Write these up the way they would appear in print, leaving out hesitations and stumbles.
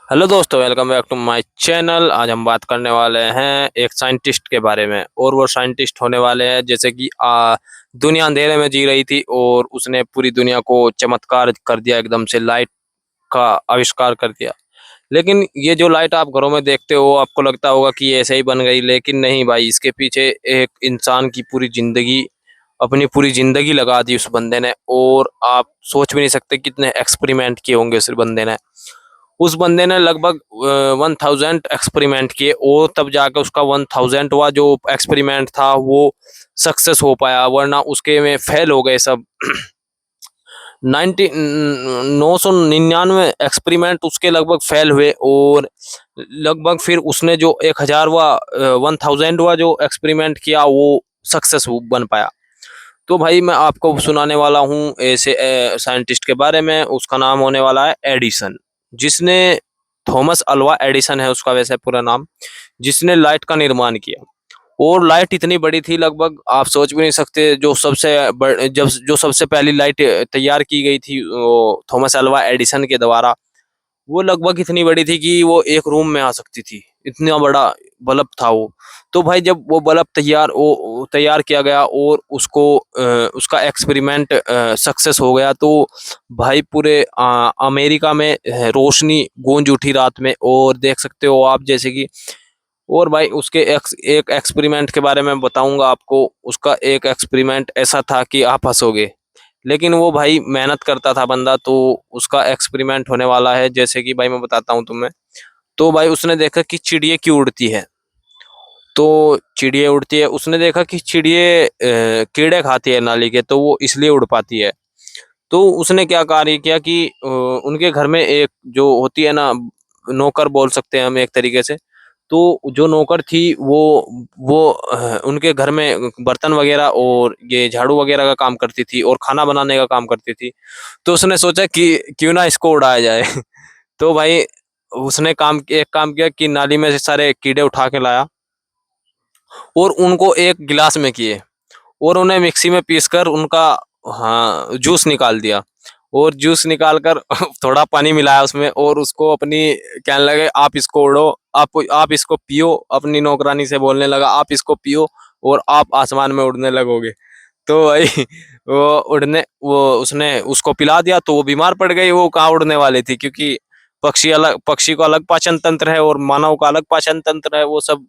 Hello दोस्तों, welcome back to my channel. आज हम बात करने वाले हैं एक साइंटिस्ट के बारे में। और वो साइंटिस्ट होने वाले हैं जैसे कि दुनिया अंधेरे में जी रही थी और उसने पूरी दुनिया को चमत्कार कर दिया, एकदम से लाइट का आविष्कार कर दिया। लेकिन ये जो लाइट आप घरों में देखते हो, आपको लगता होगा कि ये ऐसे ही बन गई, लेकिन नहीं भाई, इसके पीछे एक इंसान की पूरी जिंदगी, अपनी पूरी जिंदगी लगा दी उस बंदे ने। और आप सोच भी नहीं सकते कितने एक्सपेरिमेंट किए होंगे उस बंदे ने। उस बंदे ने लगभग 1000 एक्सपेरिमेंट किए और तब जाकर उसका 1000वां जो एक्सपेरिमेंट था वो सक्सेस हो पाया, वरना उसके में फेल हो गए सब। 999 एक्सपेरिमेंट उसके लगभग फेल हुए। और लगभग फिर उसने जो 1000वां जो एक्सपेरिमेंट किया वो सक्सेस बन पाया। तो भाई मैं आपको सुनाने वाला हूँ ऐसे साइंटिस्ट के बारे में। उसका नाम होने वाला है एडिसन, जिसने, थॉमस अल्वा एडिसन है उसका वैसे पूरा नाम, जिसने लाइट का निर्माण किया। और लाइट इतनी बड़ी थी, लगभग आप सोच भी नहीं सकते। जो सबसे पहली लाइट तैयार की गई थी वो थॉमस अल्वा एडिसन के द्वारा, वो लगभग इतनी बड़ी थी कि वो एक रूम में आ सकती थी, इतना बड़ा बल्ब था वो। तो भाई जब वो बल्ब तैयार किया गया और उसका एक्सपेरिमेंट सक्सेस हो गया, तो भाई पूरे अमेरिका में रोशनी गूंज उठी रात में। और देख सकते हो आप जैसे कि, और भाई उसके एक एक्सपेरिमेंट के बारे में बताऊंगा आपको। उसका एक एक्सपेरिमेंट ऐसा था कि आप हंसोगे, लेकिन वो भाई मेहनत करता था बंदा। तो उसका एक्सपेरिमेंट होने वाला है जैसे कि भाई मैं बताता हूँ तुम्हें। तो भाई उसने देखा कि चिड़िया क्यों उड़ती है। तो चिड़िया उड़ती है, उसने देखा कि चिड़िया कीड़े खाती है नाली के, तो वो इसलिए उड़ पाती है। तो उसने क्या कार्य किया कि उनके घर में एक जो होती है ना, नौकर बोल सकते हैं हम एक तरीके से। तो जो नौकर थी वो उनके घर में बर्तन वगैरह और ये झाड़ू वगैरह का काम करती थी और खाना बनाने का काम करती थी। तो उसने सोचा कि क्यों ना इसको उड़ाया जाए। तो भाई उसने एक काम किया कि नाली में से सारे कीड़े उठा के लाया और उनको एक गिलास में किए और उन्हें मिक्सी में पीसकर उनका, हाँ, जूस निकाल दिया। और जूस निकाल कर थोड़ा पानी मिलाया उसमें और उसको अपनी, कहने लगे आप इसको उड़ो, आप इसको पियो। अपनी नौकरानी से बोलने लगा आप इसको पियो और आप आसमान में उड़ने लगोगे। तो भाई वो उसने उसको पिला दिया, तो वो बीमार पड़ गई। वो कहाँ उड़ने वाली थी, क्योंकि पक्षी को अलग पाचन तंत्र है और मानव का अलग पाचन तंत्र है। वो सब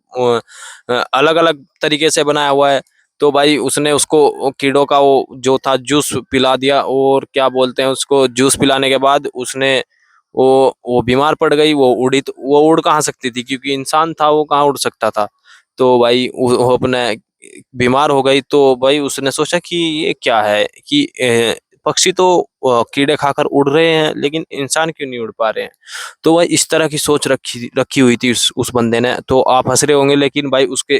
अलग अलग तरीके से बनाया हुआ है। तो भाई उसने उसको कीड़ों का वो जो था जूस पिला दिया। और क्या बोलते हैं उसको, जूस पिलाने के बाद उसने वो बीमार पड़ गई। वो उड़ कहाँ सकती थी, क्योंकि इंसान था, वो कहाँ उड़ सकता था। तो भाई वो अपने बीमार हो गई। तो भाई उसने सोचा कि ये क्या है कि पक्षी तो कीड़े खाकर उड़ रहे हैं, लेकिन इंसान क्यों नहीं उड़ पा रहे हैं। तो भाई इस तरह की सोच रखी रखी हुई थी उस बंदे ने। तो आप हंस रहे होंगे, लेकिन भाई उसके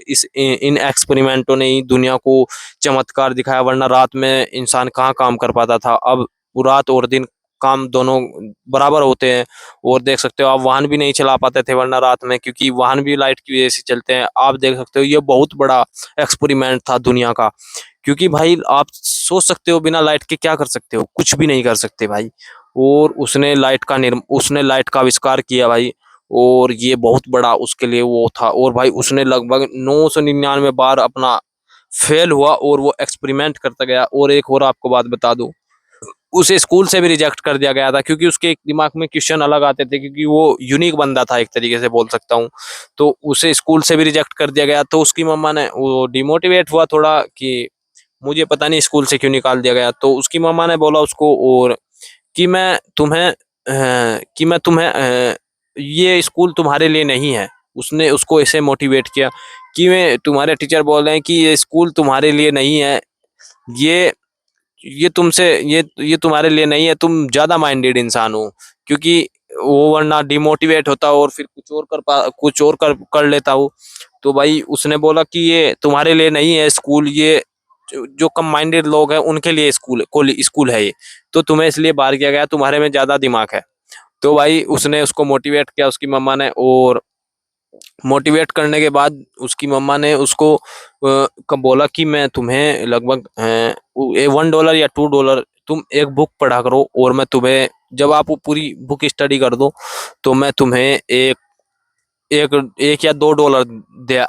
इन एक्सपेरिमेंटों ने ही दुनिया को चमत्कार दिखाया, वरना रात में इंसान कहाँ काम कर पाता था। अब रात और दिन काम दोनों बराबर होते हैं। और देख सकते हो आप, वाहन भी नहीं चला पाते थे वरना रात में, क्योंकि वाहन भी लाइट की वजह से चलते हैं। आप देख सकते हो ये बहुत बड़ा एक्सपेरिमेंट था दुनिया का। क्योंकि भाई आप सोच सकते हो बिना लाइट के क्या कर सकते हो, कुछ भी नहीं कर सकते भाई। और उसने लाइट का आविष्कार किया भाई। और ये बहुत बड़ा उसके लिए वो था। और भाई उसने लगभग 999 बार अपना फेल हुआ और वो एक्सपेरिमेंट करता गया। और एक और आपको बात बता दूं, उसे स्कूल से भी रिजेक्ट कर दिया गया था, क्योंकि उसके दिमाग में क्वेश्चन अलग आते थे, क्योंकि वो यूनिक बंदा था एक तरीके से बोल सकता हूँ। तो उसे स्कूल से भी रिजेक्ट कर दिया गया। तो उसकी मम्मा ने, वो डिमोटिवेट हुआ थोड़ा कि मुझे पता नहीं स्कूल से क्यों निकाल दिया गया। तो उसकी मम्मा ने बोला उसको और कि मैं तुम्हें ये स्कूल तुम्हारे लिए नहीं है। उसने उसको ऐसे मोटिवेट किया कि मैं, तुम्हारे टीचर बोल रहे हैं कि ये स्कूल तुम्हारे लिए नहीं है, ये ये तुमसे ये तुम्हारे लिए नहीं है, तुम ज्यादा माइंडेड इंसान हो। क्योंकि वो वरना डिमोटिवेट होता और फिर कुछ और कर लेता हो। तो भाई उसने बोला कि ये तुम्हारे लिए नहीं है स्कूल, ये जो कम माइंडेड लोग हैं उनके लिए स्कूल है ये। तो तुम्हें इसलिए बाहर किया गया, तुम्हारे में ज्यादा दिमाग है। तो भाई उसने उसको मोटिवेट किया उसकी मम्मा ने। और मोटिवेट करने के बाद उसकी मम्मा ने उसको कब बोला कि मैं तुम्हें लगभग $1 या $2 तुम एक बुक पढ़ा करो और मैं तुम्हें, जब आप वो पूरी बुक स्टडी कर दो तो मैं तुम्हें एक एक एक या $2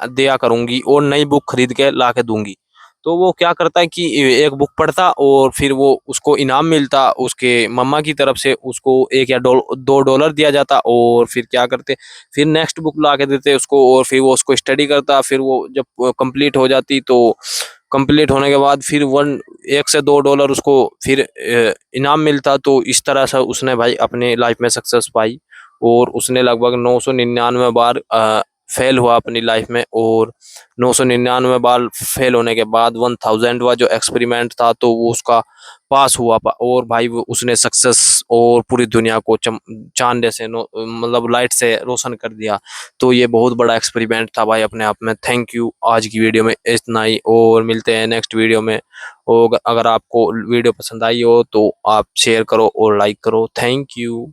दिया करूंगी और नई बुक खरीद के ला के दूंगी। तो वो क्या करता है कि एक बुक पढ़ता और फिर वो उसको इनाम मिलता, उसके मम्मा की तरफ से उसको $1 या $2 दिया जाता, और फिर क्या करते, फिर नेक्स्ट बुक ला के देते उसको और फिर वो उसको स्टडी करता। फिर वो जब कंप्लीट हो जाती तो कंप्लीट होने के बाद फिर 1 से $2 उसको फिर इनाम मिलता। तो इस तरह से उसने भाई अपने लाइफ में सक्सेस पाई और उसने लगभग 999 बार फेल हुआ अपनी लाइफ में। और 999 बार फेल होने के बाद 1000वां जो एक्सपेरिमेंट था तो वो उसका पास हुआ और भाई वो उसने सक्सेस और पूरी दुनिया को चांद जैसे मतलब लाइट से रोशन कर दिया। तो ये बहुत बड़ा एक्सपेरिमेंट था भाई अपने आप में। थैंक यू, आज की वीडियो में इतना ही और मिलते हैं नेक्स्ट वीडियो में। और अगर आपको वीडियो पसंद आई हो तो आप शेयर करो और लाइक करो। Thank you.